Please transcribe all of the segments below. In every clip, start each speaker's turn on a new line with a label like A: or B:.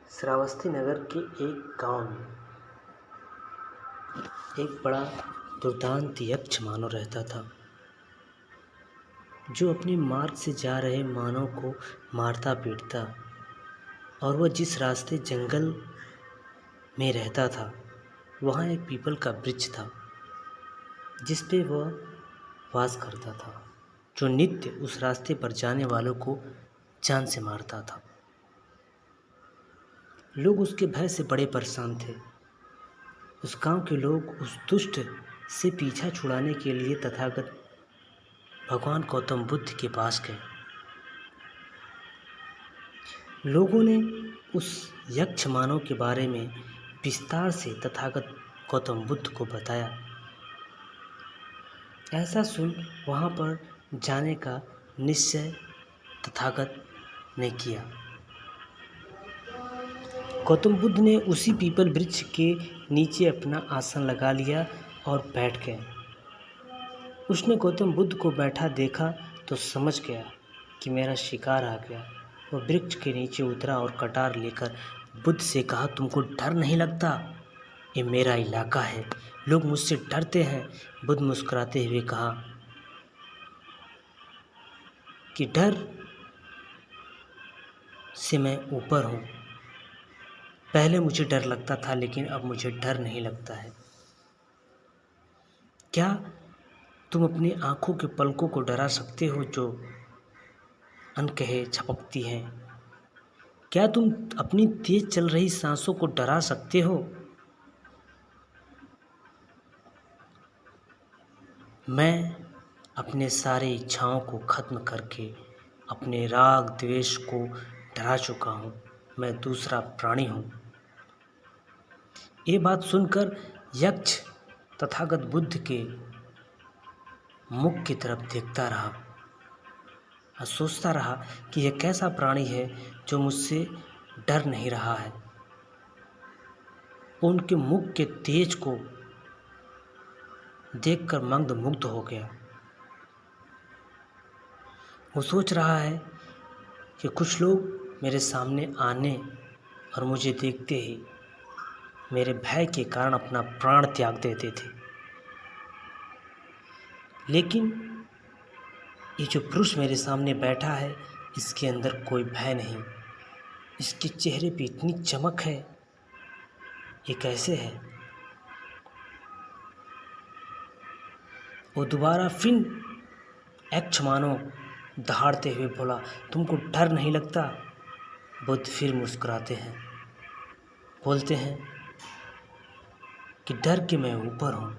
A: श्रावस्ती नगर के एक गांव में एक बड़ा दुर्दांत यक्ष मानव रहता था, जो अपने मार्ग से जा रहे मानव को मारता पीटता। और वह जिस रास्ते जंगल में रहता था, वहाँ एक पीपल का वृक्ष था जिस पे वह वास करता था, जो नित्य उस रास्ते पर जाने वालों को जान से मारता था। लोग उसके भय से बड़े परेशान थे। उस गांव के लोग उस दुष्ट से पीछा छुड़ाने के लिए तथागत भगवान गौतम बुद्ध के पास गए। लोगों ने उस यक्ष मानव के बारे में विस्तार से तथागत गौतम बुद्ध को बताया। ऐसा सुन वहाँ पर जाने का निश्चय तथागत ने किया। गौतम बुद्ध ने उसी पीपल वृक्ष के नीचे अपना आसन लगा लिया और बैठ गए। उसने गौतम बुद्ध को बैठा देखा तो समझ गया कि मेरा शिकार आ गया। वह वृक्ष के नीचे उतरा और कटार लेकर बुद्ध से कहा, तुमको डर नहीं लगता? ये मेरा इलाका है, लोग मुझसे डरते हैं। बुद्ध मुस्कुराते हुए कहा कि डर से मैं ऊपर हूँ। पहले मुझे डर लगता था, लेकिन अब मुझे डर नहीं लगता है। क्या तुम अपनी आंखों के पलकों को डरा सकते हो जो अनकहे झपकती हैं? क्या तुम अपनी तेज चल रही सांसों को डरा सकते हो? मैं अपने सारे इच्छाओं को खत्म करके अपने राग द्वेष को डरा चुका हूँ। मैं दूसरा प्राणी हूँ। ये बात सुनकर यक्ष तथागत बुद्ध के मुख की तरफ देखता रहा और सोचता रहा कि यह कैसा प्राणी है जो मुझसे डर नहीं रहा है। उनके मुख के तेज को देखकर मंद मुग्ध हो गया। वो सोच रहा है कि कुछ लोग मेरे सामने आने और मुझे देखते ही मेरे भय के कारण अपना प्राण त्याग देते थे, लेकिन ये जो पुरुष मेरे सामने बैठा है, इसके अंदर कोई भय नहीं। इसके चेहरे पे इतनी चमक है, ये कैसे है? वो दोबारा फिर यक्ष मानव दहाड़ते हुए बोला, तुमको डर नहीं लगता? बुद्ध फिर मुस्कुराते हैं, बोलते हैं कि डर के मैं ऊपर हूँ।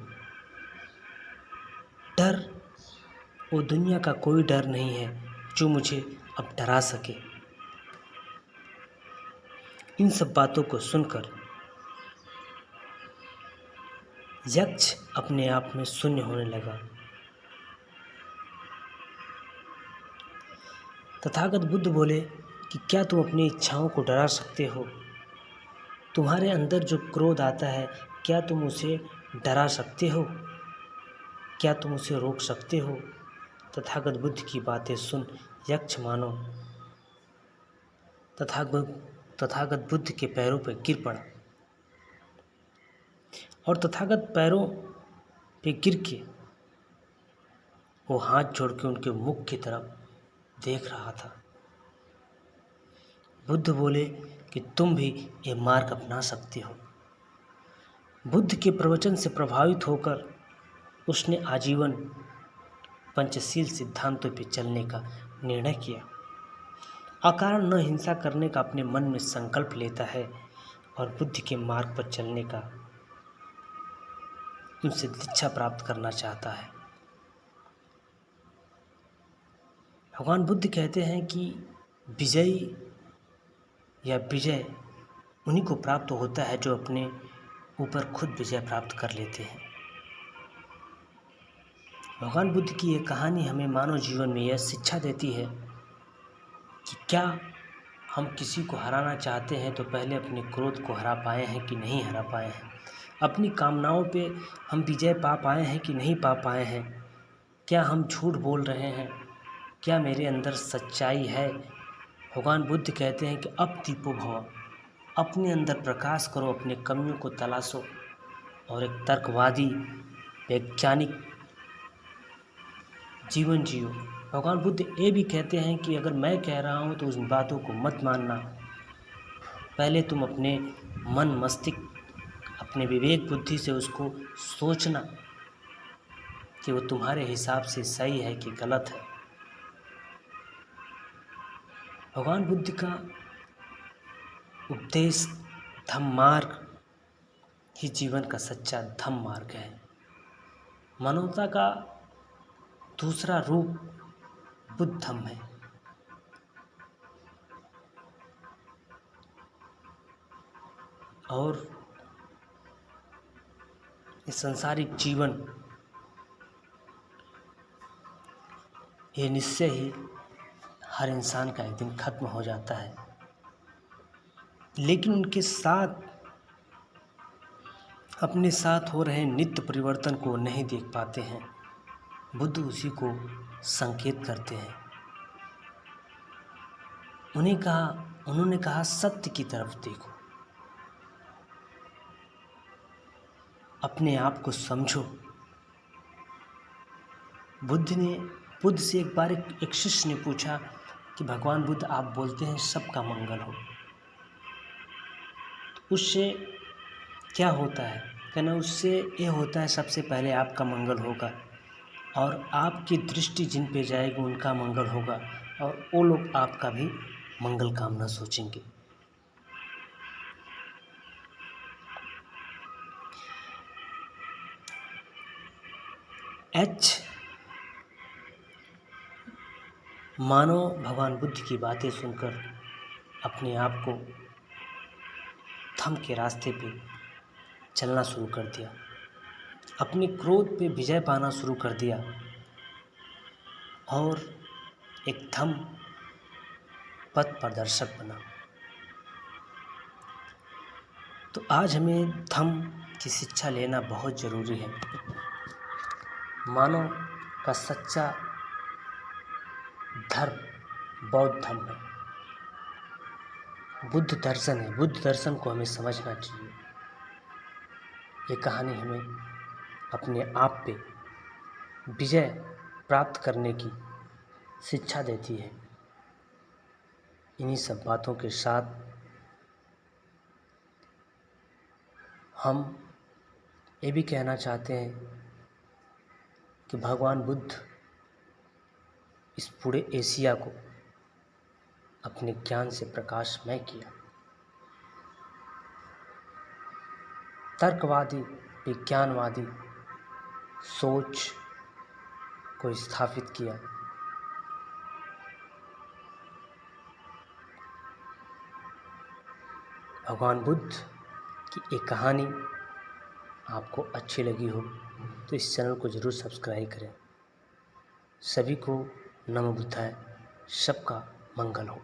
A: डर वो दुनिया का कोई डर नहीं है जो मुझे अब डरा सके। इन सब बातों को सुनकर यक्ष अपने आप में शून्य होने लगा। तथागत बुद्ध बोले कि क्या तुम अपनी इच्छाओं को डरा सकते हो? तुम्हारे अंदर जो क्रोध आता है, क्या तुम उसे डरा सकते हो? क्या तुम उसे रोक सकते हो? तथागत बुद्ध की बातें सुन यक्ष मानव तथागत बुद्ध के पैरों पर गिर पड़ा और तथागत पैरों पे गिर के वो हाथ जोड़ के उनके मुख की तरफ देख रहा था। बुद्ध बोले कि तुम भी ये मार्ग अपना सकते हो। बुद्ध के प्रवचन से प्रभावित होकर उसने आजीवन पंचशील सिद्धांतों पर चलने का निर्णय किया। अकारण न हिंसा करने का अपने मन में संकल्प लेता है और बुद्ध के मार्ग पर चलने का उनसे दीक्षा प्राप्त करना चाहता है। भगवान बुद्ध कहते हैं कि विजयी या विजय उन्हीं को प्राप्त होता है जो अपने ऊपर खुद विजय प्राप्त कर लेते हैं। भगवान बुद्ध की ये कहानी हमें मानव जीवन में यह शिक्षा देती है कि क्या हम किसी को हराना चाहते हैं तो पहले अपने क्रोध को हरा पाए हैं कि नहीं हरा पाए हैं? अपनी कामनाओं पे हम विजय पा पाए हैं कि नहीं पा पाए हैं? क्या हम झूठ बोल रहे हैं? क्या मेरे अंदर सच्चाई है? भगवान बुद्ध कहते हैं कि अब दीपो भव, अपने अंदर प्रकाश करो, अपने कमियों को तलाशो और एक तर्कवादी वैज्ञानिक जीवन जियो। भगवान बुद्ध ये भी कहते हैं कि अगर मैं कह रहा हूँ तो उन बातों को मत मानना, पहले तुम अपने मन मस्तिष्क, अपने विवेक बुद्धि से उसको सोचना कि वो तुम्हारे हिसाब से सही है कि गलत है। भगवान बुद्ध का उपदेश धम्म मार्ग ही जीवन का सच्चा धम्म मार्ग है। मानवता का दूसरा रूप बुद्धम है। और ये सांसारिक जीवन ये निश्चय ही हर इंसान का एक दिन खत्म हो जाता है, लेकिन उनके साथ अपने साथ हो रहे नित्य परिवर्तन को नहीं देख पाते हैं। बुद्ध उसी को संकेत करते हैं। उन्होंने कहा सत्य की तरफ देखो, अपने आप को समझो। बुद्ध से एक बार एक शिष्य ने पूछा कि भगवान बुद्ध, आप बोलते हैं सबका मंगल हो, तो उससे क्या होता है? कहना उससे ये होता है सबसे पहले आपका मंगल होगा और आपकी दृष्टि जिन पे जाएगी उनका मंगल होगा और वो लोग आपका भी मंगल कामना सोचेंगे। मानो भगवान बुद्ध की बातें सुनकर अपने आप को धम्म के रास्ते पे चलना शुरू कर दिया, अपने क्रोध पे विजय पाना शुरू कर दिया और एक धम्म पथ प्रदर्शक बना। तो आज हमें धम्म की शिक्षा लेना बहुत ज़रूरी है। मानव का सच्चा धर्म बौद्ध धर्म है, बुद्ध दर्शन है। बुद्ध दर्शन को हमें समझना चाहिए। ये कहानी हमें अपने आप पे विजय प्राप्त करने की शिक्षा देती है। इन्हीं सब बातों के साथ हम ये भी कहना चाहते हैं कि भगवान बुद्ध इस पूरे एशिया को अपने ज्ञान से प्रकाशमय किया, तर्कवादी विज्ञानवादी सोच को स्थापित किया। भगवान बुद्ध की एक कहानी आपको अच्छी लगी हो तो इस चैनल को ज़रूर सब्सक्राइब करें। सभी को नमो बुद्धाय, सबका मंगल हो।